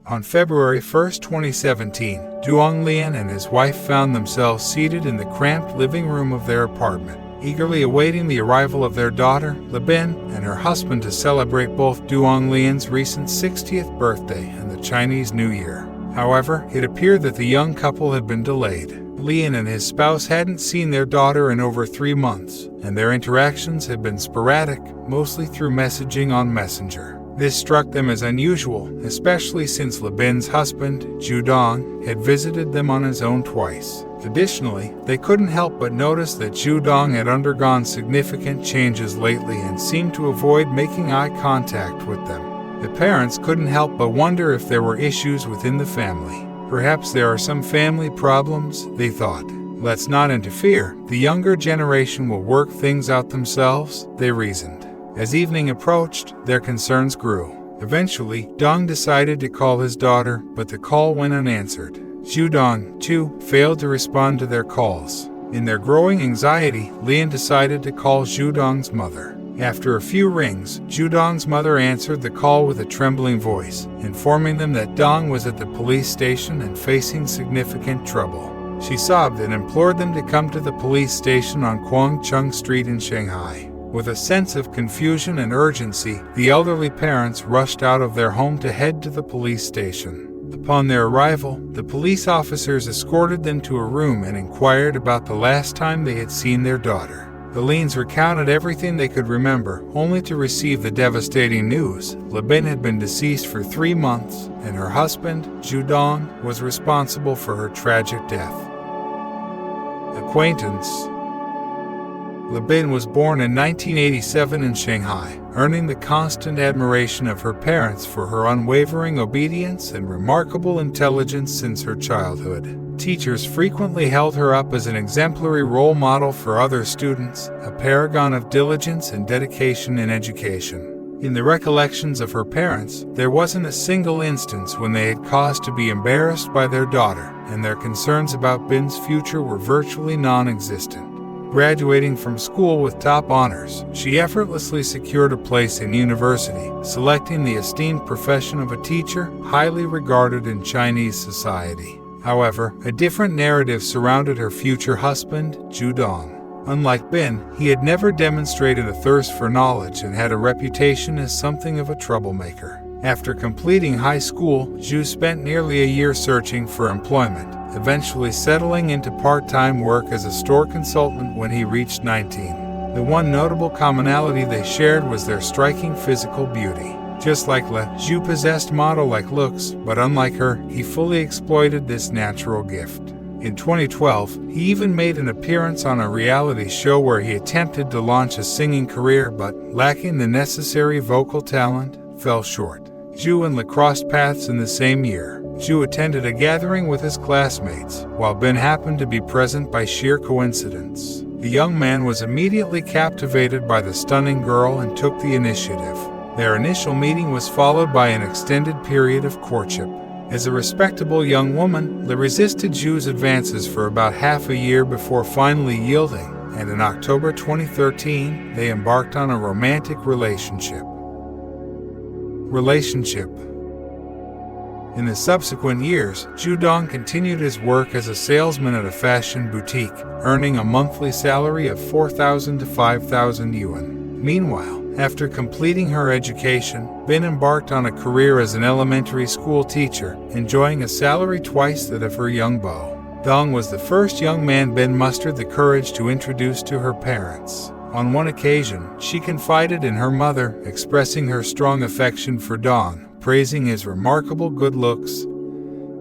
On February 1, 2017, Duong Lian and his wife found themselves seated in the cramped living room of their apartment, eagerly awaiting the arrival of their daughter, Libin, and her husband to celebrate both Duong Lian's recent 60th birthday and the Chinese New Year. However, it appeared that the young couple had been delayed. Lian and his spouse hadn't seen their daughter in over 3 months, and their interactions had been sporadic, mostly through messaging on Messenger. This struck them as unusual, especially since Libin's husband, Zhou Dong, had visited them on his own twice. Additionally, they couldn't help but notice that Zhou Dong had undergone significant changes lately and seemed to avoid making eye contact with them. The parents couldn't help but wonder if there were issues within the family. Perhaps there are some family problems, they thought. Let's not interfere. The younger generation will work things out themselves, they reasoned. As evening approached, their concerns grew. Eventually, Dong decided to call his daughter, but the call went unanswered. Zhou Dong, too, failed to respond to their calls. In their growing anxiety, Lian decided to call Zhou Dong's mother. After a few rings, Zhou Dong's mother answered the call with a trembling voice, informing them that Dong was at the police station and facing significant trouble. She sobbed and implored them to come to the police station on Guangcheng Street in Shanghai. With a sense of confusion and urgency, the elderly parents rushed out of their home to head to the police station. Upon their arrival, the police officers escorted them to a room and inquired about the last time they had seen their daughter. The Lians recounted everything they could remember, only to receive the devastating news. Libin had been deceased for 3 months, and her husband, Zhou Dong, was responsible for her tragic death. Acquaintance. Libin was born in 1987 in Shanghai, earning the constant admiration of her parents for her unwavering obedience and remarkable intelligence since her childhood. Teachers frequently held her up as an exemplary role model for other students, a paragon of diligence and dedication in education. In the recollections of her parents, there wasn't a single instance when they had cause to be embarrassed by their daughter, and their concerns about Bin's future were virtually non-existent. Graduating from school with top honors, she effortlessly secured a place in university, selecting the esteemed profession of a teacher, highly regarded in Chinese society. However, a different narrative surrounded her future husband, Zhou Dong. Unlike Bin, he had never demonstrated a thirst for knowledge and had a reputation as something of a troublemaker. After completing high school, Zhou spent nearly a year searching for employment, eventually settling into part-time work as a store consultant when he reached 19. The one notable commonality they shared was their striking physical beauty. Just like Le, Zhou possessed model-like looks, but unlike her, he fully exploited this natural gift. In 2012, he even made an appearance on a reality show where he attempted to launch a singing career but, lacking the necessary vocal talent, fell short. Zhou and Le crossed paths in the same year. Zhou attended a gathering with his classmates, while Bin happened to be present by sheer coincidence. The young man was immediately captivated by the stunning girl and took the initiative. Their initial meeting was followed by an extended period of courtship. As a respectable young woman, Le resisted Zhou's advances for about half a year before finally yielding, and in October 2013, they embarked on a romantic relationship. In the subsequent years, Zhou Dong continued his work as a salesman at a fashion boutique, earning a monthly salary of 4,000 to 5,000 yuan. Meanwhile, after completing her education, Bin embarked on a career as an elementary school teacher, enjoying a salary twice that of her young beau. Dong was the first young man Bin mustered the courage to introduce to her parents. On one occasion, she confided in her mother, expressing her strong affection for Dong, praising his remarkable good looks,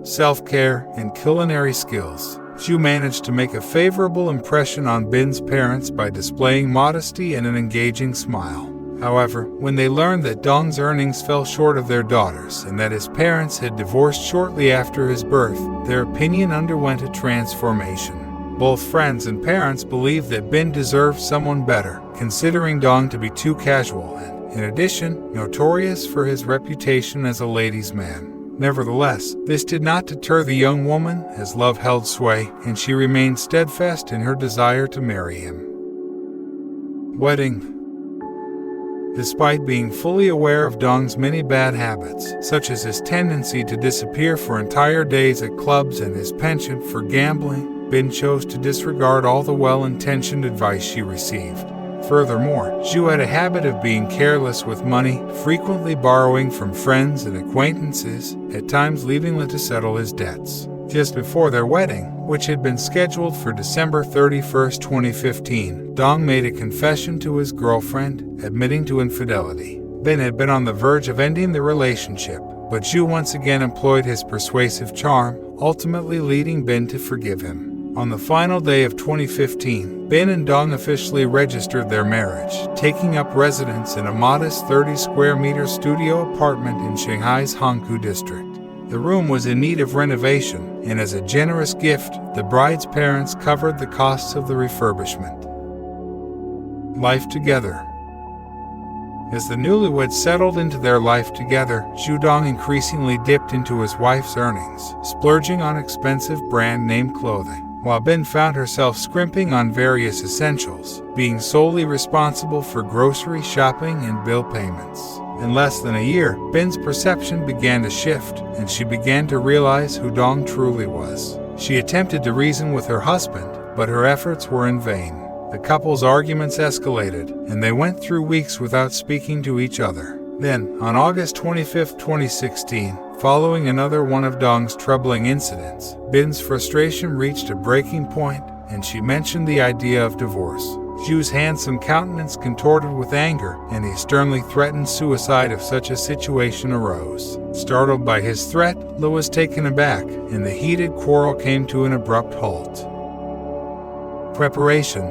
self-care, and culinary skills. Zhou managed to make a favorable impression on Bin's parents by displaying modesty and an engaging smile. However, when they learned that Dong's earnings fell short of their daughter's and that his parents had divorced shortly after his birth, their opinion underwent a transformation. Both friends and parents believed that Bin deserved someone better, considering Dong to be too casual and, in addition, notorious for his reputation as a ladies' man. Nevertheless, this did not deter the young woman, as love held sway, and she remained steadfast in her desire to marry him. Wedding. Despite being fully aware of Dong's many bad habits, such as his tendency to disappear for entire days at clubs and his penchant for gambling, Bin chose to disregard all the well-intentioned advice she received. Furthermore, Zhou had a habit of being careless with money, frequently borrowing from friends and acquaintances, at times leaving Li to settle his debts. Just before their wedding, which had been scheduled for December 31, 2015, Dong made a confession to his girlfriend, admitting to infidelity. Bin had been on the verge of ending the relationship, but Zhou once again employed his persuasive charm, ultimately leading Bin to forgive him. On the final day of 2015, Bin and Dong officially registered their marriage, taking up residence in a modest 30-square-meter studio apartment in Shanghai's Hangkou district. The room was in need of renovation, and as a generous gift, the bride's parents covered the costs of the refurbishment. Life together. As the newlyweds settled into their life together, Zhou Dong increasingly dipped into his wife's earnings, splurging on expensive brand-name clothing, while Bin found herself scrimping on various essentials, being solely responsible for grocery shopping and bill payments. In less than a year, Bin's perception began to shift, and she began to realize who Dong truly was. She attempted to reason with her husband, but her efforts were in vain. The couple's arguments escalated, and they went through weeks without speaking to each other. Then, on August 25, 2016, following another one of Dong's troubling incidents, Bin's frustration reached a breaking point, and she mentioned the idea of divorce. Zhou's handsome countenance contorted with anger, and he sternly threatened suicide if such a situation arose. Startled by his threat, Li was taken aback, and the heated quarrel came to an abrupt halt. Preparation.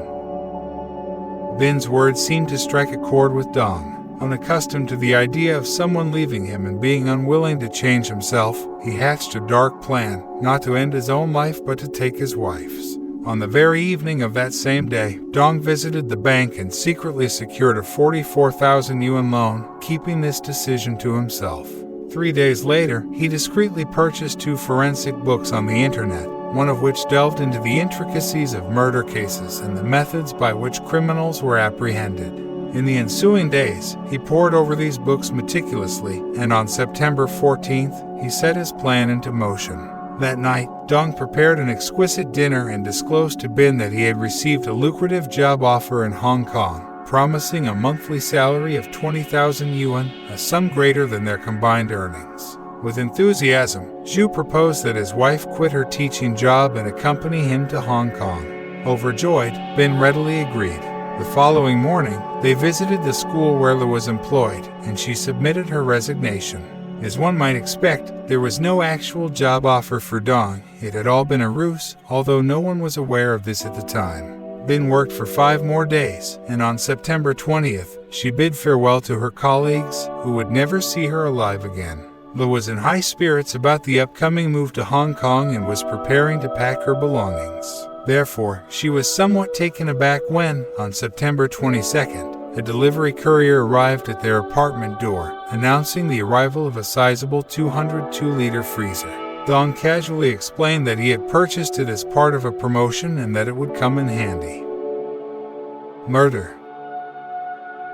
Bin's words seemed to strike a chord with Dong. Unaccustomed to the idea of someone leaving him and being unwilling to change himself, he hatched a dark plan, not to end his own life but to take his wife's. On the very evening of that same day, Dong visited the bank and secretly secured a 44,000 yuan loan, keeping this decision to himself. 3 days later, he discreetly purchased 2 forensic books on the internet, one of which delved into the intricacies of murder cases and the methods by which criminals were apprehended. In the ensuing days, he pored over these books meticulously, and on September 14th, he set his plan into motion. That night, Dong prepared an exquisite dinner and disclosed to Bin that he had received a lucrative job offer in Hong Kong, promising a monthly salary of 20,000 yuan, a sum greater than their combined earnings. With enthusiasm, Zhou proposed that his wife quit her teaching job and accompany him to Hong Kong. Overjoyed, Bin readily agreed. The following morning, they visited the school where Li was employed, and she submitted her resignation. As one might expect, there was no actual job offer for Dong. It had all been a ruse, although no one was aware of this at the time. Bin worked for 5 more days, and on September 20th, she bid farewell to her colleagues, who would never see her alive again. Li was in high spirits about the upcoming move to Hong Kong and was preparing to pack her belongings. Therefore, she was somewhat taken aback when, on September 22nd, a delivery courier arrived at their apartment door, announcing the arrival of a sizable 202-liter freezer. Dong casually explained that he had purchased it as part of a promotion and that it would come in handy. Murder.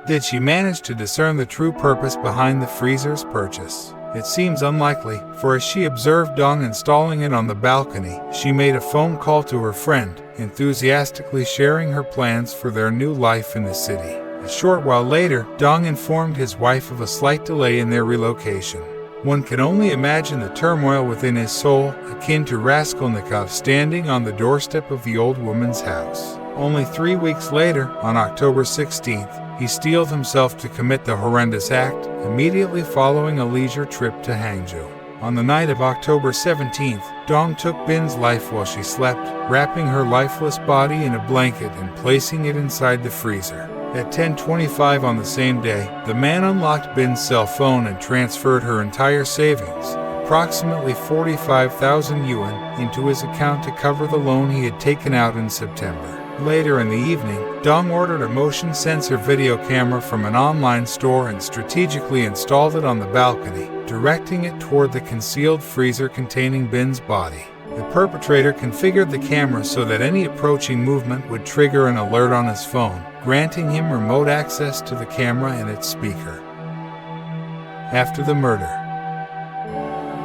Did she manage to discern the true purpose behind the freezer's purchase? It seems unlikely, for as she observed Dong installing it on the balcony, she made a phone call to her friend, enthusiastically sharing her plans for their new life in the city. A short while later, Dong informed his wife of a slight delay in their relocation. One can only imagine the turmoil within his soul, akin to Raskolnikov standing on the doorstep of the old woman's house. Only 3 weeks later, on October 16th, he steeled himself to commit the horrendous act, immediately following a leisure trip to Hangzhou. On the night of October 17th, Dong took Bin's life while she slept, wrapping her lifeless body in a blanket and placing it inside the freezer. At 10:25 on the same day, the man unlocked Bin's cell phone and transferred her entire savings, approximately 45,000 yuan, into his account to cover the loan he had taken out in September. Later in the evening, Dong ordered a motion sensor video camera from an online store and strategically installed it on the balcony, directing it toward the concealed freezer containing Bin's body. The perpetrator configured the camera so that any approaching movement would trigger an alert on his phone, granting him remote access to the camera and its speaker. After the murder.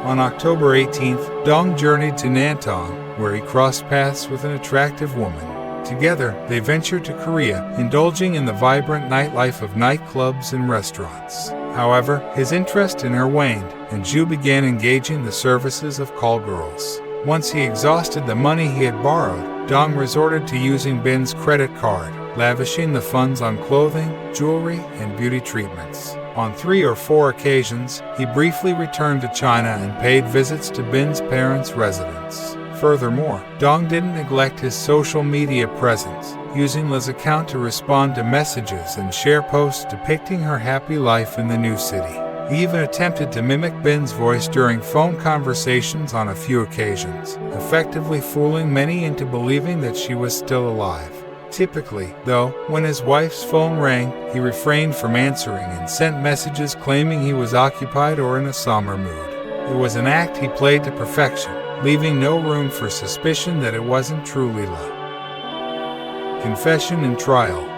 On October 18th, Dong journeyed to Nantong, where he crossed paths with an attractive woman. Together, they ventured to Korea, indulging in the vibrant nightlife of nightclubs and restaurants. However, his interest in her waned, and Zhou began engaging the services of call girls. Once he exhausted the money he had borrowed, Dong resorted to using Bin's credit card, lavishing the funds on clothing, jewelry, and beauty treatments. On 3 or 4 occasions, he briefly returned to China and paid visits to Bin's parents' residence. Furthermore, Dong didn't neglect his social media presence, using Li's account to respond to messages and share posts depicting her happy life in the new city. He even attempted to mimic Bin's voice during phone conversations on a few occasions, effectively fooling many into believing that she was still alive. Typically, though, when his wife's phone rang, he refrained from answering and sent messages claiming he was occupied or in a somber mood. It was an act he played to perfection, leaving no room for suspicion that it wasn't truly love. Confession and trial.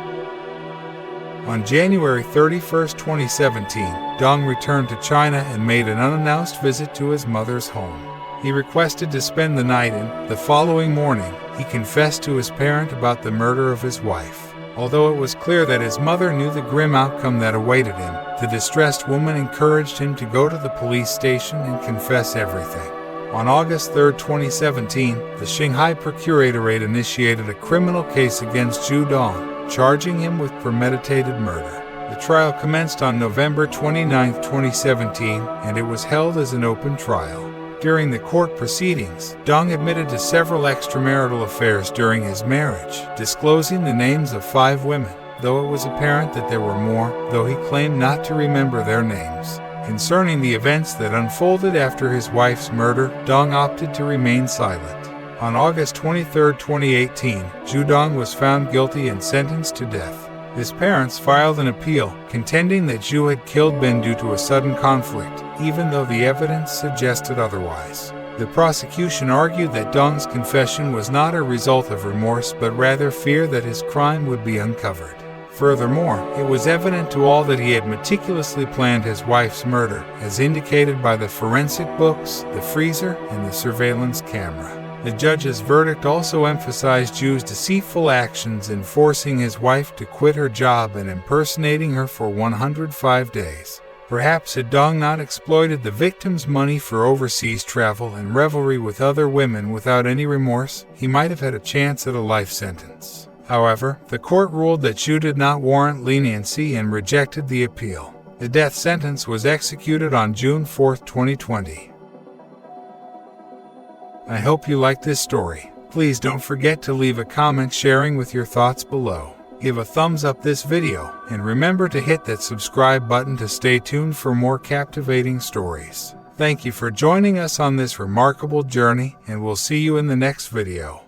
On January 31, 2017, Dong returned to China and made an unannounced visit to his mother's home. He requested to spend the night and, the following morning, he confessed to his parent about the murder of his wife. Although it was clear that his mother knew the grim outcome that awaited him, the distressed woman encouraged him to go to the police station and confess everything. On August 3, 2017, the Shanghai Procuratorate initiated a criminal case against Zhou Dong, charging him with premeditated murder. The trial commenced on November 29, 2017, and it was held as an open trial. During the court proceedings, Dong admitted to several extramarital affairs during his marriage, disclosing the names of 5 women, though it was apparent that there were more, though he claimed not to remember their names. Concerning the events that unfolded after his wife's murder, Dong opted to remain silent. On August 23, 2018, Zhou Dong was found guilty and sentenced to death. His parents filed an appeal, contending that Zhou had killed Bin due to a sudden conflict, even though the evidence suggested otherwise. The prosecution argued that Dong's confession was not a result of remorse but rather fear that his crime would be uncovered. Furthermore, it was evident to all that he had meticulously planned his wife's murder, as indicated by the forensic books, the freezer, and the surveillance camera. The judge's verdict also emphasized Zhou's deceitful actions in forcing his wife to quit her job and impersonating her for 105 days. Perhaps had Dong not exploited the victim's money for overseas travel and revelry with other women without any remorse, he might have had a chance at a life sentence. However, the court ruled that Zhou did not warrant leniency and rejected the appeal. The death sentence was executed on June 4, 2020. I hope you liked this story. Please don't forget to leave a comment sharing with your thoughts below. Give a thumbs up this video, and remember to hit that subscribe button to stay tuned for more captivating stories. Thank you for joining us on this remarkable journey, and we'll see you in the next video.